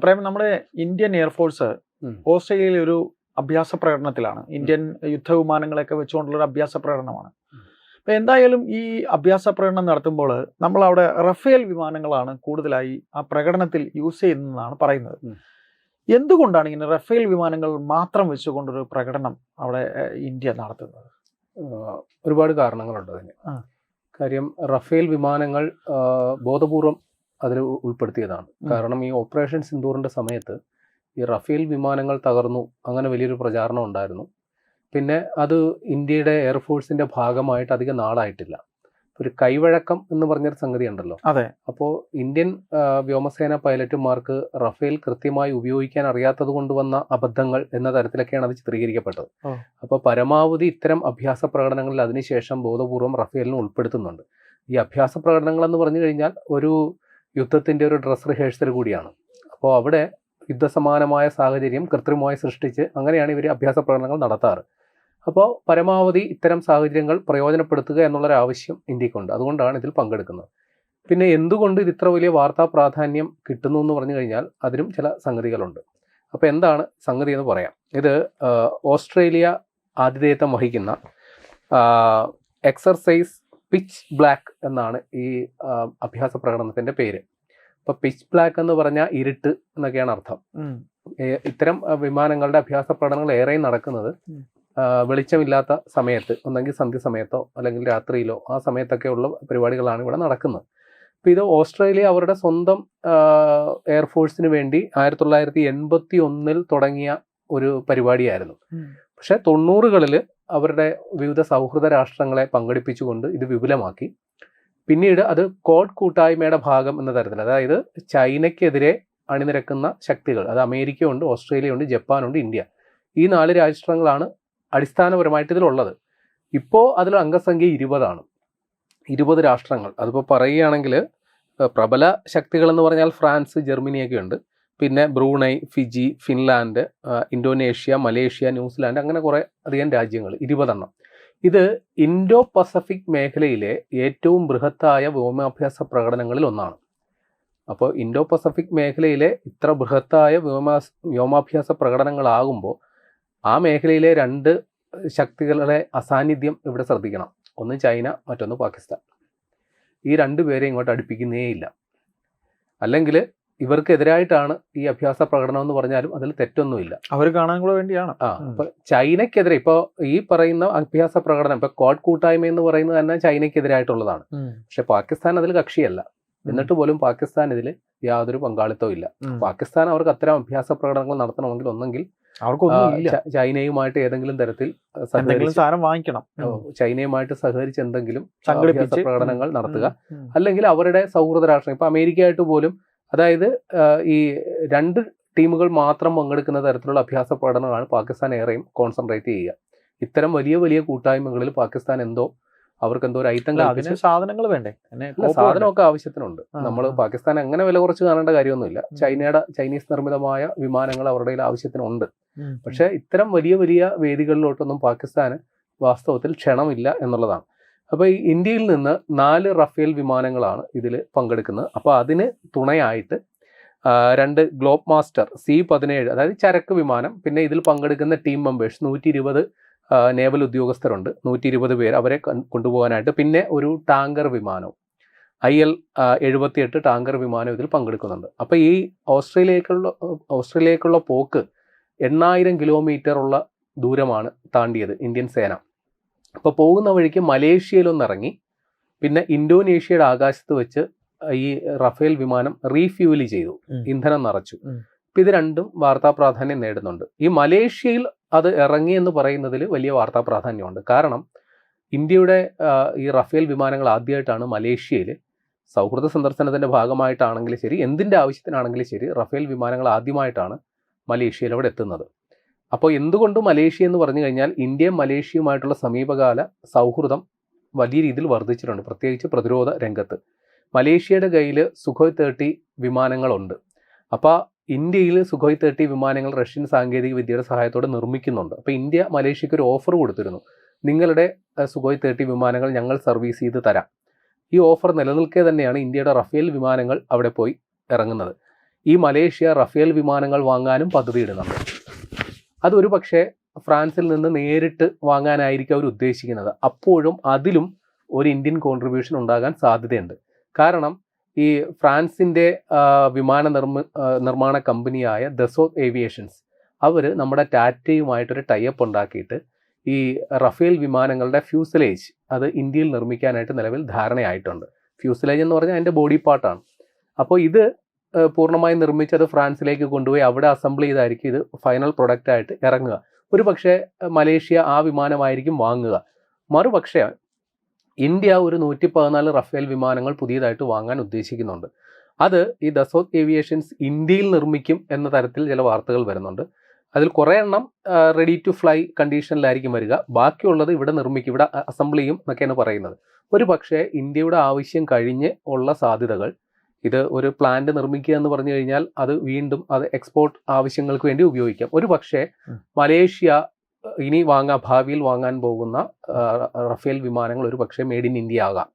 പ്രേം, നമ്മുടെ Indian air force ഓസ്ട്രേലിയയിലെ ഒരു അഭ്യാസ പ്രകടനത്തിലാണ്. ഇന്ത്യൻ യുദ്ധവിമാനങ്ങളൊക്കെ വെച്ചുകൊണ്ടുള്ള ഒരു അഭ്യാസ പ്രകടനമാണ്. അപ്പോൾ എന്തായാലും ഈ അഭ്യാസ പ്രകടനം നടത്തുമ്പോൾ നമ്മൾ അവിടെ റഫേൽ വിമാനങ്ങളാണ് കൂടുതലായി ആ പ്രകടനത്തിൽ യൂസ് ചെയ്യുന്നതെന്നാണ് പറയുന്നത്. എന്തുകൊണ്ടാണ് ഇങ്ങനെ റഫേൽ വിമാനങ്ങൾ മാത്രം വെച്ചുകൊണ്ടൊരു പ്രകടനം അവിടെ ഇന്ത്യ നടത്തുന്നത്? ഒരുപാട് കാരണങ്ങളുണ്ട് അതിന്. കാര്യം റഫേൽ വിമാനങ്ങൾ ബോധപൂർവം അതിൽ ഉൾപ്പെടുത്തിയതാണ്. കാരണം ഈ ഓപ്പറേഷൻ സിന്ദൂറിൻ്റെ സമയത്ത് ഈ റഫേൽ വിമാനങ്ങൾ തകർന്നു, അങ്ങനെ വലിയൊരു പ്രചാരണം ഉണ്ടായിരുന്നു. പിന്നെ അത് ഇന്ത്യയുടെ എയർഫോഴ്സിൻ്റെ ഭാഗമായിട്ട് അധികം നാളായിട്ടില്ല. ഒരു കൈവഴക്കം എന്ന് പറഞ്ഞൊരു സംഗതി ഉണ്ടല്ലോ. അതെ. അപ്പോൾ ഇന്ത്യൻ വ്യോമസേന പൈലറ്റുമാർക്ക് റഫേൽ കൃത്യമായി ഉപയോഗിക്കാൻ അറിയാത്തത് കൊണ്ട് വന്ന അബദ്ധങ്ങൾ എന്ന തരത്തിലൊക്കെയാണ് അത് ചിത്രീകരിക്കപ്പെട്ടത്. അപ്പോൾ പരമാവധി ഇത്തരം അഭ്യാസ പ്രകടനങ്ങളിൽ അതിനുശേഷം ബോധപൂർവം റഫേലിനെ ഉൾപ്പെടുത്തുന്നുണ്ട്. ഈ അഭ്യാസ പ്രകടനങ്ങൾ എന്ന് പറഞ്ഞു കഴിഞ്ഞാൽ ഒരു യുദ്ധത്തിൻ്റെ ഒരു ഡ്രസ് റിഹേഴ്സൽ കൂടിയാണ്. അപ്പോൾ അവിടെ യുദ്ധസമാനമായ സാഹചര്യം കൃത്രിമമായി സൃഷ്ടിച്ച് അങ്ങനെയാണ് ഇവർ അഭ്യാസ പ്രകടനങ്ങൾ നടത്താറ്. അപ്പോൾ പരമാവധി ഇത്തരം സാഹചര്യങ്ങൾ പ്രയോജനപ്പെടുത്തുക എന്നുള്ളൊരാവശ്യം ഇന്ത്യക്കുണ്ട്. അതുകൊണ്ടാണ് ഇതിൽ പങ്കെടുക്കുന്നത്. പിന്നെ എന്തുകൊണ്ട് ഇത് ഇത്ര വലിയ വാർത്താ പ്രാധാന്യം കിട്ടുന്നു എന്ന് പറഞ്ഞു കഴിഞ്ഞാൽ അതിനും ചില സംഗതികളുണ്ട്. അപ്പോൾ എന്താണ് സംഗതി എന്ന് പറയാം. ഇത് ഓസ്ട്രേലിയ ആതിഥേയത്വം വഹിക്കുന്ന എക്സർസൈസ് പിച്ച് ബ്ലാക്ക് എന്നാണ് ഈ അഭ്യാസ പ്രകടനത്തിൻ്റെ പേര്. അപ്പോൾ പിച്ച് ബ്ലാക്ക് എന്ന് പറഞ്ഞാൽ ഇരുട്ട് എന്നൊക്കെയാണ് അർത്ഥം. ഇത്തരം വിമാനങ്ങളുടെ അഭ്യാസ പ്രകടനങ്ങൾ ഏറെ നടക്കുന്നത് വെളിച്ചമില്ലാത്ത സമയത്ത്, ഒന്നെങ്കിൽ സന്ധ്യ സമയത്തോ അല്ലെങ്കിൽ രാത്രിയിലോ ആ സമയത്തൊക്കെ ഉള്ള പരിപാടികളാണ് ഇവിടെ നടക്കുന്നത്. അപ്പോൾ ഇത് ഓസ്ട്രേലിയ അവരുടെ സ്വന്തം എയർഫോഴ്സിന് വേണ്ടി 1981 തുടങ്ങിയ ഒരു പരിപാടിയായിരുന്നു. പക്ഷേ 90കളിൽ അവരുടെ വിവിധ സൗഹൃദ രാഷ്ട്രങ്ങളെ പങ്കെടുപ്പിച്ചുകൊണ്ട് ഇത് വിപുലമാക്കി. പിന്നീട് അത് ക്വാഡ് കൂട്ടായ്മയുടെ ഭാഗം എന്ന തരത്തിൽ, അതായത് ചൈനയ്ക്കെതിരെ അണിനിരക്കുന്ന ശക്തികൾ, അത് അമേരിക്കയുണ്ട്, ഓസ്ട്രേലിയയുണ്ട്, ജപ്പാനുണ്ട്, ഇന്ത്യ, ഈ 4 രാഷ്ട്രങ്ങളാണ് അടിസ്ഥാനപരമായിട്ട് ഇതിലുള്ളത്. ഇപ്പോൾ അതിൽ അംഗസംഖ്യ 20ആണ്. 20 രാഷ്ട്രങ്ങൾ. അതിപ്പോൾ പറയുകയാണെങ്കിൽ പ്രബല ശക്തികളെന്ന് പറഞ്ഞാൽ ഫ്രാൻസ്, ജർമ്മനിയൊക്കെ ഉണ്ട്. പിന്നെ Brunei, Fiji, Finland, Indonesia, Malaysia, New Zealand, അങ്ങനെ കുറേ അധികം രാജ്യങ്ങൾ, 20 ഇത് ഇൻഡോ പസഫിക് മേഖലയിലെ ഏറ്റവും ബൃഹത്തായ വ്യോമാഭ്യാസ പ്രകടനങ്ങളിൽ ഒന്നാണ്. അപ്പോൾ ഇൻഡോ പസഫിക് മേഖലയിലെ ഇത്ര ബൃഹത്തായ വ്യോമാഭ്യാസ പ്രകടനങ്ങളാകുമ്പോൾ ആ മേഖലയിലെ 2 ശക്തികളുടെ അസാന്നിധ്യം ഇവിടെ ശ്രദ്ധിക്കണം. ഒന്ന് ചൈന, മറ്റൊന്ന് പാകിസ്ഥാൻ. ഈ 2 പേരെ ഇങ്ങോട്ട് അടുപ്പിക്കുന്നേ ഇല്ല. അല്ലെങ്കിൽ ഇവർക്കെതിരായിട്ടാണ് ഈ അഭ്യാസ പ്രകടനം എന്ന് പറഞ്ഞാലും അതിൽ തെറ്റൊന്നുമില്ല. അവർ കാണാൻ കൂടെ വേണ്ടിയാണ്. അപ്പൊ ചൈനയ്ക്കെതിരെ ഇപ്പോൾ ഈ പറയുന്ന അഭ്യാസ പ്രകടനം, ഇപ്പൊ ക്വാഡ് കൂട്ടായ്മ എന്ന് പറയുന്നത് തന്നെ ചൈനയ്ക്കെതിരായിട്ടുള്ളതാണ്. പക്ഷെ പാകിസ്ഥാൻ അതിൽ കക്ഷിയല്ല. എന്നിട്ട് പോലും പാകിസ്ഥാൻ ഇതിൽ യാതൊരു പങ്കാളിത്തവും ഇല്ല. പാകിസ്ഥാൻ അവർക്ക് അത്തരം അഭ്യാസ പ്രകടനങ്ങൾ നടത്തണമെങ്കിൽ ഒന്നെങ്കിൽ ചൈനയുമായിട്ട് ഏതെങ്കിലും തരത്തിൽ വാങ്ങിക്കണം, ചൈനയുമായിട്ട് സഹകരിച്ച് എന്തെങ്കിലും അഭ്യാസ പ്രകടനങ്ങൾ നടത്തുക, അല്ലെങ്കിൽ അവരുടെ സൗഹൃദ രാഷ്ട്രം, ഇപ്പൊ അമേരിക്കയായിട്ട് പോലും, അതായത് ഈ 2 ടീമുകൾ മാത്രം പങ്കെടുക്കുന്ന തരത്തിലുള്ള അഭ്യാസ പ്രകടനങ്ങളാണ് പാകിസ്ഥാൻ ഏറെയും കോൺസെൻട്രേറ്റ് ചെയ്യുക. ഇത്തരം വലിയ വലിയ കൂട്ടായ്മകളിൽ പാകിസ്ഥാൻ അവർക്ക് എന്തോ ഒരു ഐറ്റം, സാധനങ്ങൾ വേണ്ടേ? സാധനമൊക്കെ ആവശ്യത്തിനുണ്ട്. നമ്മൾ പാകിസ്ഥാൻ അങ്ങനെ വില കുറച്ച് കാണേണ്ട കാര്യമൊന്നുമില്ല. ചൈനീസ് നിർമ്മിതമായ വിമാനങ്ങൾ അവരുടെ ആവശ്യത്തിനുണ്ട്. പക്ഷെ ഇത്തരം വലിയ വലിയ വേദികളിലോട്ടൊന്നും പാകിസ്ഥാന് വാസ്തവത്തിൽ ക്ഷണമില്ല എന്നുള്ളതാണ്. അപ്പോൾ ഈ ഇന്ത്യയിൽ നിന്ന് 4 റഫേൽ വിമാനങ്ങളാണ് ഇതിൽ പങ്കെടുക്കുന്നത്. അപ്പോൾ അതിന് തുണയായിട്ട് 2 ഗ്ലോബ് മാസ്റ്റർ C-17, അതായത് ചരക്ക് വിമാനം, പിന്നെ ഇതിൽ പങ്കെടുക്കുന്ന ടീം മെമ്പേഴ്സ് 120 നേവൽ ഉദ്യോഗസ്ഥരുണ്ട്, 120 പേർ, അവരെ കൊണ്ടുപോകാനായിട്ട്. പിന്നെ ഒരു ടാങ്കർ വിമാനവും IL-78 ടാങ്കർ വിമാനം ഇതിൽ പങ്കെടുക്കുന്നുണ്ട്. അപ്പോൾ ഈ ഓസ്ട്രേലിയക്കുള്ള പോക്ക് 8000 കിലോമീറ്റർ ഉള്ള ദൂരമാണ് താണ്ടിയത് ഇന്ത്യൻ സേന. അപ്പോൾ പോകുന്ന വഴിക്ക് മലേഷ്യയിലൊന്നിറങ്ങി, പിന്നെ ഇന്തോനേഷ്യയുടെ ആകാശത്ത് വെച്ച് ഈ റഫേൽ വിമാനം റീഫ്യൂവൽ ചെയ്തു, ഇന്ധനം നിറച്ചു. ഇപ്പം ഇത് 2ഉം വാർത്താ പ്രാധാന്യം നേടുന്നുണ്ട്. ഈ മലേഷ്യയിൽ അത് ഇറങ്ങി എന്ന് പറയുന്നതിൽ വലിയ വാർത്താ പ്രാധാന്യമുണ്ട്. കാരണം ഇന്ത്യയുടെ ഈ റഫേൽ വിമാനങ്ങൾ ആദ്യമായിട്ടാണ് മലേഷ്യയിൽ സൗഹൃദ സന്ദർശനത്തിൻ്റെ ഭാഗമായിട്ടാണെങ്കിലും ശരി, എന്തിൻ്റെ ആവശ്യത്തിനാണെങ്കിലും ശരി, റഫേൽ വിമാനങ്ങൾ ആദ്യമായിട്ടാണ് മലേഷ്യയിൽ അവിടെ എത്തുന്നത്. അപ്പോൾ എന്തുകൊണ്ട് മലേഷ്യ എന്ന് പറഞ്ഞു കഴിഞ്ഞാൽ ഇന്ത്യയും മലേഷ്യയുമായിട്ടുള്ള സമീപകാല സൗഹൃദം വലിയ രീതിയിൽ വർദ്ധിച്ചിട്ടുണ്ട്, പ്രത്യേകിച്ച് പ്രതിരോധ രംഗത്ത്. മലേഷ്യയുടെ കയ്യിൽ സുഖോയ് 30 വിമാനങ്ങളുണ്ട്. അപ്പോൾ ഇന്ത്യയിൽ സുഖോയ് 30 വിമാനങ്ങൾ റഷ്യൻ സാങ്കേതിക വിദ്യയുടെ സഹായത്തോടെ നിർമ്മിക്കുന്നുണ്ട്. അപ്പോൾ ഇന്ത്യ മലേഷ്യയ്ക്ക് ഒരു ഓഫർ കൊടുത്തിരുന്നു, നിങ്ങളുടെ സുഖോയ് 30 വിമാനങ്ങൾ ഞങ്ങൾ സർവീസ് ചെയ്ത് തരാം. ഈ ഓഫർ നിലനിൽക്കെ തന്നെയാണ് ഇന്ത്യയുടെ റഫേൽ വിമാനങ്ങൾ അവിടെ പോയി ഇറങ്ങുന്നത്. ഈ മലേഷ്യ റഫേൽ വിമാനങ്ങൾ വാങ്ങാനും പദ്ധതിയിടുന്നുണ്ട്. അതൊരു പക്ഷേ ഫ്രാൻസിൽ നിന്ന് നേരിട്ട് വാങ്ങാനായിരിക്കും അവർ ഉദ്ദേശിക്കുന്നത്. അപ്പോഴും അതിലും ഒരു ഇന്ത്യൻ കോൺട്രിബ്യൂഷൻ ഉണ്ടാകാൻ സാധ്യതയുണ്ട്. കാരണം ഈ ഫ്രാൻസിൻ്റെ നിർമ്മാണ കമ്പനിയായ ദസോത്ത് ഏവിയേഷൻസ് അവർ നമ്മുടെ ടാറ്റയുമായിട്ടൊരു ടൈപ്പ് ഉണ്ടാക്കിയിട്ട് ഈ റഫേൽ വിമാനങ്ങളുടെ ഫ്യൂസലേജ് അത് ഇന്ത്യയിൽ നിർമ്മിക്കാനായിട്ട് നിലവിൽ ധാരണയായിട്ടുണ്ട്. ഫ്യൂസലേജ് എന്ന് പറഞ്ഞാൽ അതിൻ്റെ ബോഡി പാർട്ടാണ്. അപ്പോൾ ഇത് പൂർണ്ണമായും നിർമ്മിച്ച് അത് ഫ്രാൻസിലേക്ക് കൊണ്ടുപോയി അവിടെ അസംബിൾ ചെയ്തായിരിക്കും ഇത് ഫൈനൽ പ്രൊഡക്റ്റായിട്ട് ഇറങ്ങുക. ഒരു പക്ഷേ മലേഷ്യ ആ വിമാനമായിരിക്കും വാങ്ങുക. മറുപക്ഷേ ഇന്ത്യ ഒരു 114 റഫേൽ വിമാനങ്ങൾ പുതിയതായിട്ട് വാങ്ങാൻ ഉദ്ദേശിക്കുന്നുണ്ട്. അത് ഈ ദസോത്ത് ഏവിയേഷൻസ് ഇന്ത്യയിൽ നിർമ്മിക്കും എന്ന തരത്തിൽ ചില വാർത്തകൾ വരുന്നുണ്ട്. അതിൽ കുറേ എണ്ണം റെഡി ടു ഫ്ലൈ കണ്ടീഷനിലായിരിക്കും വരിക. ബാക്കിയുള്ളത് ഇവിടെ നിർമ്മിക്കും, ഇവിടെ അസംബിൾ ചെയ്യും എന്നൊക്കെയാണ് പറയുന്നത്. ഒരു പക്ഷേ ഇന്ത്യയുടെ ആവശ്യം കഴിഞ്ഞ് ഉള്ള സാധ്യതകൾ, ഇത് ഒരു പ്ലാന്റ് നിർമ്മിക്കുക എന്ന് പറഞ്ഞു കഴിഞ്ഞാൽ അത് വീണ്ടും അത് എക്സ്പോർട്ട് ആവശ്യങ്ങൾക്ക് വേണ്ടി ഉപയോഗിക്കാം. ഒരു പക്ഷേ മലേഷ്യ ഇനി ഭാവിയിൽ വാങ്ങാൻ പോകുന്ന റഫേൽ വിമാനങ്ങൾ ഒരു പക്ഷേ മെയ്ഡ് ഇൻ ഇന്ത്യ ആകാം.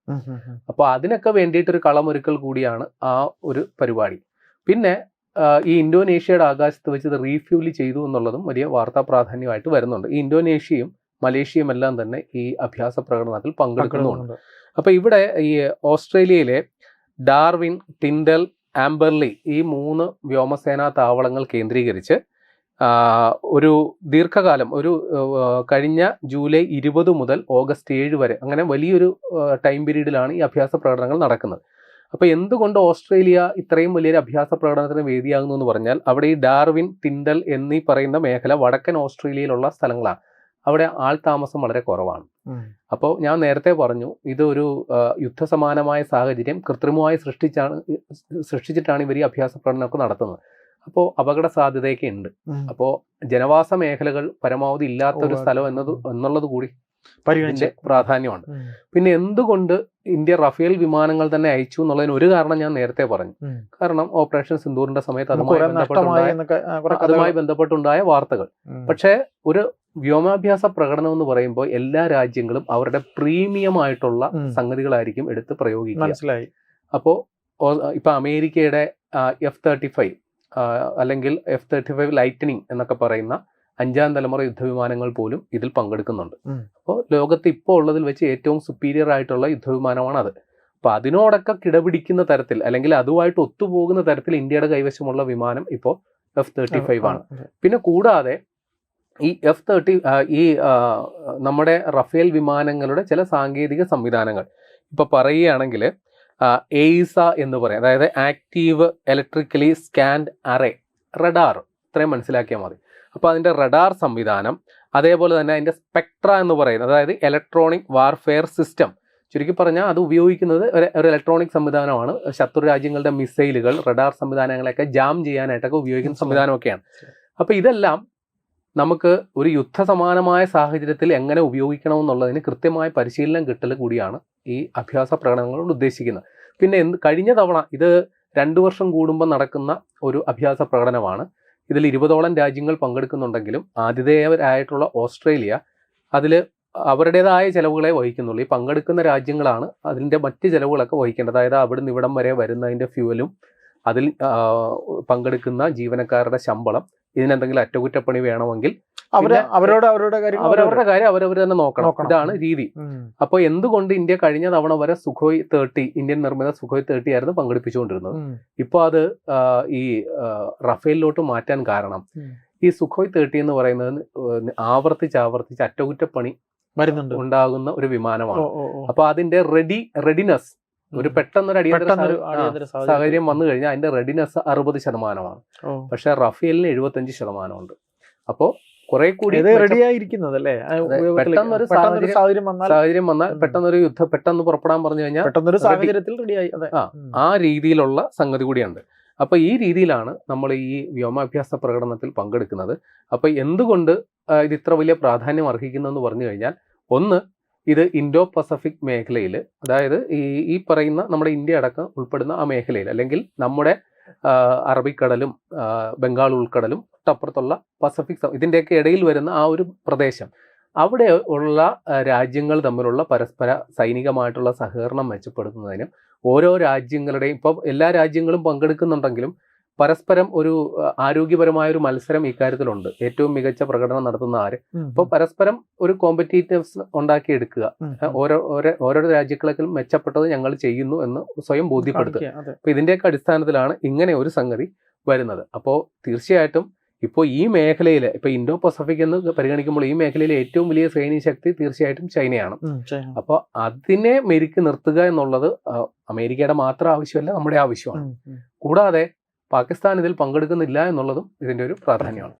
അപ്പോൾ അതിനൊക്കെ വേണ്ടിയിട്ടൊരു കളമൊരുക്കൽ കൂടിയാണ് ആ ഒരു പരിപാടി. പിന്നെ ഈ ഇന്തോനേഷ്യയുടെ ആകാശത്ത് വെച്ച് ഇത് റീഫ്യൂൽ ചെയ്തു എന്നുള്ളതും വലിയ വാർത്താ പ്രാധാന്യമായിട്ട് വരുന്നുണ്ട്. ഈ ഇന്തോനേഷ്യയും മലേഷ്യയും എല്ലാം തന്നെ ഈ അഭ്യാസ പ്രകടനത്തിൽ പങ്കെടുക്കുന്നുണ്ട്. അപ്പോൾ ഇവിടെ ഈ ഓസ്ട്രേലിയയിലെ ഡാർവിൻ, ടിൻഡൽ, ആംബർലി ഈ 3 വ്യോമസേനാ താവളങ്ങൾ കേന്ദ്രീകരിച്ച് ഒരു ദീർഘകാലം, ഒരു കഴിഞ്ഞ ജൂലൈ 20 മുതൽ ഓഗസ്റ്റ് 7 വരെ, അങ്ങനെ വലിയൊരു ടൈം പീരീഡിലാണ് ഈ അഭ്യാസ പ്രകടനങ്ങൾ നടക്കുന്നത്. അപ്പോൾ എന്തുകൊണ്ട് ഓസ്ട്രേലിയ ഇത്രയും വലിയൊരു അഭ്യാസ പ്രകടനത്തിന് വേദിയാകുന്നു എന്ന് പറഞ്ഞാൽ അവിടെ ഈ ഡാർവിൻ, ടിൻഡൽ എന്നീ പറയുന്ന മേഖല വടക്കൻ ഓസ്ട്രേലിയയിലുള്ള സ്ഥലങ്ങളാണ്. അവിടെ ആൾ താമസം വളരെ കുറവാണ്. അപ്പോൾ ഞാൻ നേരത്തെ പറഞ്ഞു, ഇതൊരു യുദ്ധസമാനമായ സാഹചര്യം കൃത്രിമമായി സൃഷ്ടിച്ചിട്ടാണ് ഇവർ ഈ അഭ്യാസ പ്രകടനമൊക്കെ നടത്തുന്നത്. അപ്പോൾ അപകട സാധ്യതയൊക്കെ ഉണ്ട്. അപ്പോൾ ജനവാസ മേഖലകൾ പരമാവധി ഇല്ലാത്തൊരു സ്ഥലം എന്നുള്ളത് കൂടി പരിഗണിച്ച് പ്രാധാന്യമുണ്ട്. പിന്നെ എന്തുകൊണ്ട് ഇന്ത്യ റഫേൽ വിമാനങ്ങൾ തന്നെ അയച്ചു എന്നുള്ളതിന് ഒരു കാരണം ഞാൻ നേരത്തെ പറഞ്ഞു. കാരണം ഓപ്പറേഷൻ സിന്ദൂറിന്റെ സമയത്ത് അതുമായി ബന്ധപ്പെട്ടുണ്ടായ വാർത്തകൾ. പക്ഷേ ഒരു വ്യോമാഭ്യാസ പ്രകടനം എന്ന് പറയുമ്പോൾ എല്ലാ രാജ്യങ്ങളും അവരുടെ പ്രീമിയം ആയിട്ടുള്ള സംഗതികളായിരിക്കും എടുത്ത് പ്രയോഗിക്കുക. അപ്പോൾ ഇപ്പൊ അമേരിക്കയുടെ F-35 അല്ലെങ്കിൽ F-35 ലൈറ്റനിങ് എന്നൊക്കെ പറയുന്ന 5ാം തലമുറ യുദ്ധവിമാനങ്ങൾ പോലും ഇതിൽ പങ്കെടുക്കുന്നുണ്ട്. അപ്പോൾ ലോകത്ത് ഇപ്പോൾ ഉള്ളതിൽ വെച്ച് ഏറ്റവും സുപ്പീരിയർ ആയിട്ടുള്ള യുദ്ധവിമാനമാണ് അത്. അപ്പോൾ അതിനോടൊക്കെ കിടപിടിക്കുന്ന തരത്തിൽ അല്ലെങ്കിൽ അതുമായിട്ട് ഒത്തുപോകുന്ന തരത്തിൽ ഇന്ത്യയുടെ കൈവശമുള്ള വിമാനം ഇപ്പോൾ F-35 ആണ്. പിന്നെ കൂടാതെ ഈ നമ്മുടെ റഫേൽ വിമാനങ്ങളുടെ ചില സാങ്കേതിക സംവിധാനങ്ങൾ ഇപ്പോൾ പറയുകയാണെങ്കിൽ എയ്സ എന്ന് പറയും, അതായത് active electrically scanned array radar, ഇത്രയും മനസ്സിലാക്കിയാൽ മതി. അപ്പോൾ അതിൻ്റെ റഡാർ സംവിധാനം, അതേപോലെ തന്നെ അതിൻ്റെ സ്പെക്ട്ര എന്ന് പറയുന്നത്, അതായത് ഇലക്ട്രോണിക് വാർഫെയർ സിസ്റ്റം, ചുരുക്കി പറഞ്ഞാൽ അത് ഉപയോഗിക്കുന്നത് ഒരു ഇലക്ട്രോണിക് സംവിധാനമാണ്. ശത്രു രാജ്യങ്ങളുടെ മിസൈലുകൾ, റഡാർ സംവിധാനങ്ങളെയൊക്കെ ജാം ചെയ്യാനായിട്ടൊക്കെ ഉപയോഗിക്കുന്ന സംവിധാനമൊക്കെയാണ്. അപ്പോൾ ഇതെല്ലാം നമുക്ക് ഒരു യുദ്ധസമാനമായ സാഹചര്യത്തിൽ എങ്ങനെ ഉപയോഗിക്കണമെന്നുള്ളതിന് കൃത്യമായ പരിശീലനം കിട്ടൽ കൂടിയാണ് ഈ അഭ്യാസ പ്രകടനങ്ങൾ കൊണ്ട് ഉദ്ദേശിക്കുന്നത്. പിന്നെ കഴിഞ്ഞ തവണ ഇത് 2 വർഷം കൂടുമ്പോൾ നടക്കുന്ന ഒരു അഭ്യാസ പ്രകടനമാണ്. ഇതിൽ 20ഓളം രാജ്യങ്ങൾ പങ്കെടുക്കുന്നുണ്ടെങ്കിലും ആതിഥേയരായിട്ടുള്ള ഓസ്ട്രേലിയ അതിൽ അവരുടേതായ ചിലവുകളെ വഹിക്കുന്നുള്ളൂ. ഈ പങ്കെടുക്കുന്ന രാജ്യങ്ങളാണ് അതിൻ്റെ മറ്റ് ചിലവുകളൊക്കെ വഹിക്കേണ്ടത്. അതായത് അവിടുന്ന് ഇവിടം വരെ വരുന്നതിൻ്റെ ഫ്യൂവലും, അതിൽ പങ്കെടുക്കുന്ന ജീവനക്കാരുടെ ശമ്പളം, ഇതിനെന്തെങ്കിലും അറ്റകുറ്റപ്പണി വേണമെങ്കിൽ അവരവരുടെ കാര്യം അവരവർ തന്നെ നോക്കണം. ഇതാണ് രീതി. അപ്പോൾ എന്തുകൊണ്ട് ഇന്ത്യ കഴിഞ്ഞ തവണ വരെ സുഖോയ് 30 ഇന്ത്യൻ നിർമ്മിത സുഖോയ് 30 ആയിരുന്നു പങ്കെടുപ്പിച്ചുകൊണ്ടിരുന്നത്. ഇപ്പോൾ അത് ഈ റഫേലിലോട്ട് മാറ്റാൻ കാരണം ഈ സുഖോയ് 30 എന്ന് പറയുന്നത് ആവർത്തിച്ച് അറ്റകുറ്റപ്പണി ഉണ്ടാകുന്ന ഒരു വിമാനമാണ്. അപ്പോൾ അതിന്റെ റെഡിനെസ്, ഒരു പെട്ടെന്നൊരു അടിയന്തര സാഹചര്യം വന്നു കഴിഞ്ഞാൽ അതിന്റെ റെഡിനെസ് 60%. പക്ഷെ റഫേലിന് 75% ഉണ്ട്. അപ്പോൾ കുറെ കൂടി പെട്ടെന്നൊരു സാഹചര്യം വന്നാൽ പെട്ടെന്നൊരു യുദ്ധം പെട്ടെന്ന് പുറപ്പെടാൻ പറഞ്ഞു കഴിഞ്ഞാൽ ആ രീതിയിലുള്ള സംഗതി കൂടിയുണ്ട്. അപ്പൊ ഈ രീതിയിലാണ് നമ്മൾ ഈ വ്യോമാഭ്യാസ പ്രകടനത്തിൽ പങ്കെടുക്കുന്നത്. അപ്പൊ എന്തുകൊണ്ട് ഇത് ഇത്ര വലിയ പ്രാധാന്യം അർഹിക്കുന്നതെന്ന് പറഞ്ഞു കഴിഞ്ഞാൽ, ഒന്ന്, ഇത് ഇൻഡോ പസഫിക് മേഖലയിൽ, അതായത് ഈ പറയുന്ന നമ്മുടെ ഇന്ത്യ അടക്കം ഉൾപ്പെടുന്ന ആ മേഖലയിൽ, അല്ലെങ്കിൽ നമ്മുടെ അറബിക്കടലും ബംഗാൾ ഉൾക്കടലും തൊട്ടപ്പുറത്തുള്ള പസഫിക്, ഇതിൻ്റെയൊക്കെ ഇടയിൽ വരുന്ന ആ ഒരു പ്രദേശം, അവിടെ ഉള്ള രാജ്യങ്ങൾ തമ്മിലുള്ള പരസ്പര സൈനികമായിട്ടുള്ള സഹകരണം മെച്ചപ്പെടുത്തുന്നതിനും ഓരോ രാജ്യങ്ങളുടെയും, ഇപ്പോൾ എല്ലാ രാജ്യങ്ങളും പങ്കെടുക്കുന്നുണ്ടെങ്കിലും പരസ്പരം ഒരു ആരോഗ്യപരമായ ഒരു മത്സരം ഇക്കാര്യത്തിലുണ്ട്. ഏറ്റവും മികച്ച പ്രകടനം നടത്തുന്ന ആര്. അപ്പോൾ പരസ്പരം ഒരു കോമ്പറ്റീറ്റീവ്സ് ഉണ്ടാക്കിയെടുക്കുക. ഓരോ രാജ്യങ്ങളെക്കാളും മെച്ചപ്പെട്ടത് ഞങ്ങൾ ചെയ്യുന്നു എന്ന് സ്വയം ബോധ്യപ്പെടുത്തുക. അപ്പൊ ഇതിന്റെയൊക്കെ അടിസ്ഥാനത്തിലാണ് ഇങ്ങനെ ഒരു സംഗതി വരുന്നത്. അപ്പോൾ തീർച്ചയായിട്ടും ഇപ്പോൾ ഈ മേഖലയിൽ, ഇപ്പൊ ഇൻഡോ പസഫിക് എന്ന് പരിഗണിക്കുമ്പോൾ ഈ മേഖലയിലെ ഏറ്റവും വലിയ സൈനിക ശക്തി തീർച്ചയായിട്ടും ചൈനയാണ്. അപ്പോൾ അതിനെ മെരുക്കി നിർത്തുക എന്നുള്ളത് അമേരിക്കയുടെ മാത്രം ആവശ്യമല്ല, നമ്മുടെ ആവശ്യമാണ്. കൂടാതെ പാകിസ്ഥാൻ ഇതിൽ പങ്കെടുക്കുന്നില്ല എന്നുള്ളതും ഇതിന്റെ ഒരു പ്രാധാന്യമാണ്.